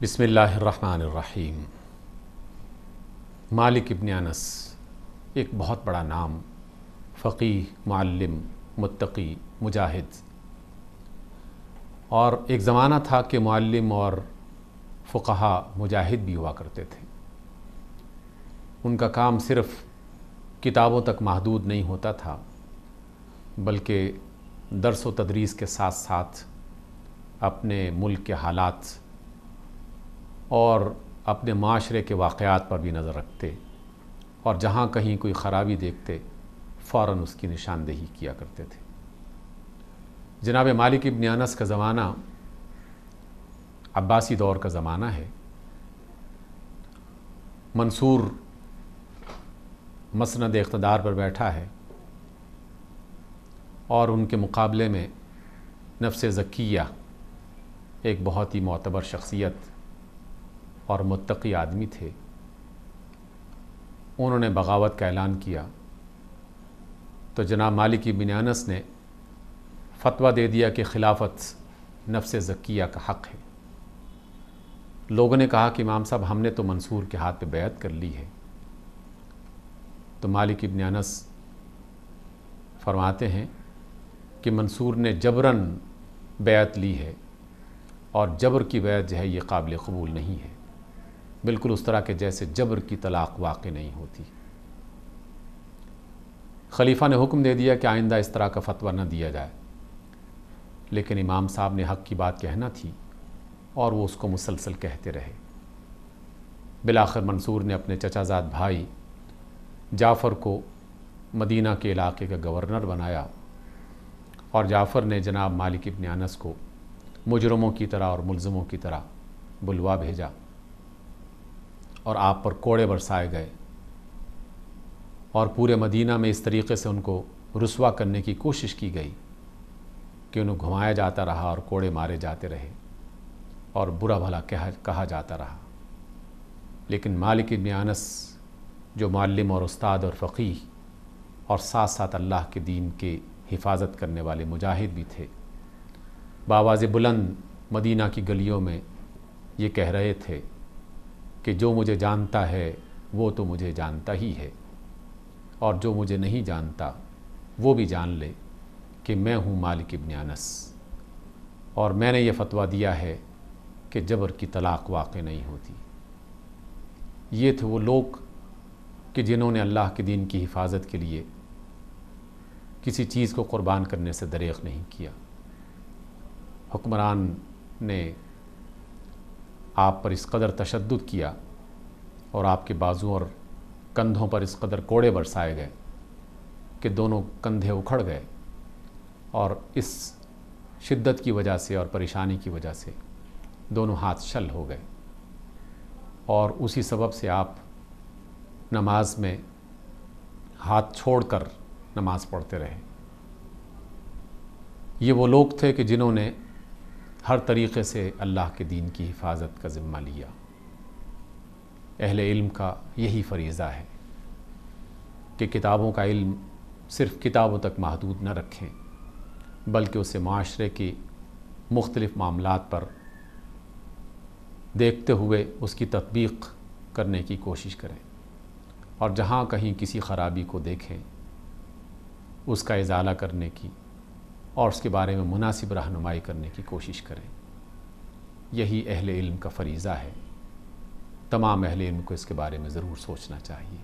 بسم اللہ الرحمن الرحیم۔ مالک ابن انس ایک بہت بڑا نام، فقیہ، معلم، متقی، مجاہد۔ اور ایک زمانہ تھا کہ معلم اور فقہا مجاہد بھی ہوا کرتے تھے۔ ان کا کام صرف کتابوں تک محدود نہیں ہوتا تھا، بلکہ درس و تدریس کے ساتھ ساتھ اپنے ملک کے حالات اور اپنے معاشرے کے واقعات پر بھی نظر رکھتے، اور جہاں کہیں کوئی خرابی دیکھتے فوراً اس کی نشاندہی کیا کرتے تھے۔ جناب مالک ابن انس کا زمانہ عباسی دور کا زمانہ ہے۔ منصور مسند اقتدار پر بیٹھا ہے، اور ان کے مقابلے میں نفس زکیہ ایک بہت ہی معتبر شخصیت اور متقی آدمی تھے۔ انہوں نے بغاوت کا اعلان کیا تو جناب مالک ابن انس نے فتویٰ دے دیا کہ خلافت نفس زکیہ کا حق ہے۔ لوگوں نے کہا کہ امام صاحب ہم نے تو منصور کے ہاتھ پہ بیعت کر لی ہے۔ تو مالک ابن انس فرماتے ہیں کہ منصور نے جبراً بیعت لی ہے، اور جبر کی بیعت جو ہے یہ قابل قبول نہیں ہے، بالکل اس طرح کے جیسے جبر کی طلاق واقع نہیں ہوتی۔ خلیفہ نے حکم دے دیا کہ آئندہ اس طرح کا فتویٰ نہ دیا جائے، لیکن امام صاحب نے حق کی بات کہنا تھی اور وہ اس کو مسلسل کہتے رہے۔ بالآخر منصور نے اپنے چچا زاد بھائی جعفر کو مدینہ کے علاقے کا گورنر بنایا، اور جعفر نے جناب مالک ابن انس کو مجرموں کی طرح اور ملزموں کی طرح بلوا بھیجا، اور آپ پر کوڑے برسائے گئے، اور پورے مدینہ میں اس طریقے سے ان کو رسوا کرنے کی کوشش کی گئی کہ انہیں گھمایا جاتا رہا اور کوڑے مارے جاتے رہے اور برا بھلا کہا جاتا رہا۔ لیکن مالک ابن انس جو معلم اور استاد اور فقیہ اور ساتھ ساتھ اللہ کے دین کے حفاظت کرنے والے مجاہد بھی تھے، بآواز بلند مدینہ کی گلیوں میں یہ کہہ رہے تھے کہ جو مجھے جانتا ہے وہ تو مجھے جانتا ہی ہے، اور جو مجھے نہیں جانتا وہ بھی جان لے کہ میں ہوں مالک ابن انس، اور میں نے یہ فتویٰ دیا ہے کہ جبر کی طلاق واقع نہیں ہوتی۔ یہ تھے وہ لوگ کہ جنہوں نے اللہ کے دین کی حفاظت کے لیے کسی چیز کو قربان کرنے سے دریغ نہیں کیا۔ حکمران نے آپ پر اس قدر تشدد کیا اور آپ کے بازو اور کندھوں پر اس قدر کوڑے برسائے گئے کہ دونوں کندھے اکھڑ گئے، اور اس شدت کی وجہ سے اور پریشانی کی وجہ سے دونوں ہاتھ شل ہو گئے، اور اسی سبب سے آپ نماز میں ہاتھ چھوڑ کر نماز پڑھتے رہے۔ یہ وہ لوگ تھے کہ جنہوں نے ہر طریقے سے اللہ کے دین کی حفاظت کا ذمہ لیا۔ اہل علم کا یہی فریضہ ہے کہ کتابوں کا علم صرف کتابوں تک محدود نہ رکھیں، بلکہ اسے معاشرے کی مختلف معاملات پر دیکھتے ہوئے اس کی تطبیق کرنے کی کوشش کریں، اور جہاں کہیں کسی خرابی کو دیکھیں اس کا ازالہ کرنے کی اور اس کے بارے میں مناسب رہنمائی کرنے کی کوشش کریں۔ یہی اہل علم کا فریضہ ہے۔ تمام اہل علم کو اس کے بارے میں ضرور سوچنا چاہیے۔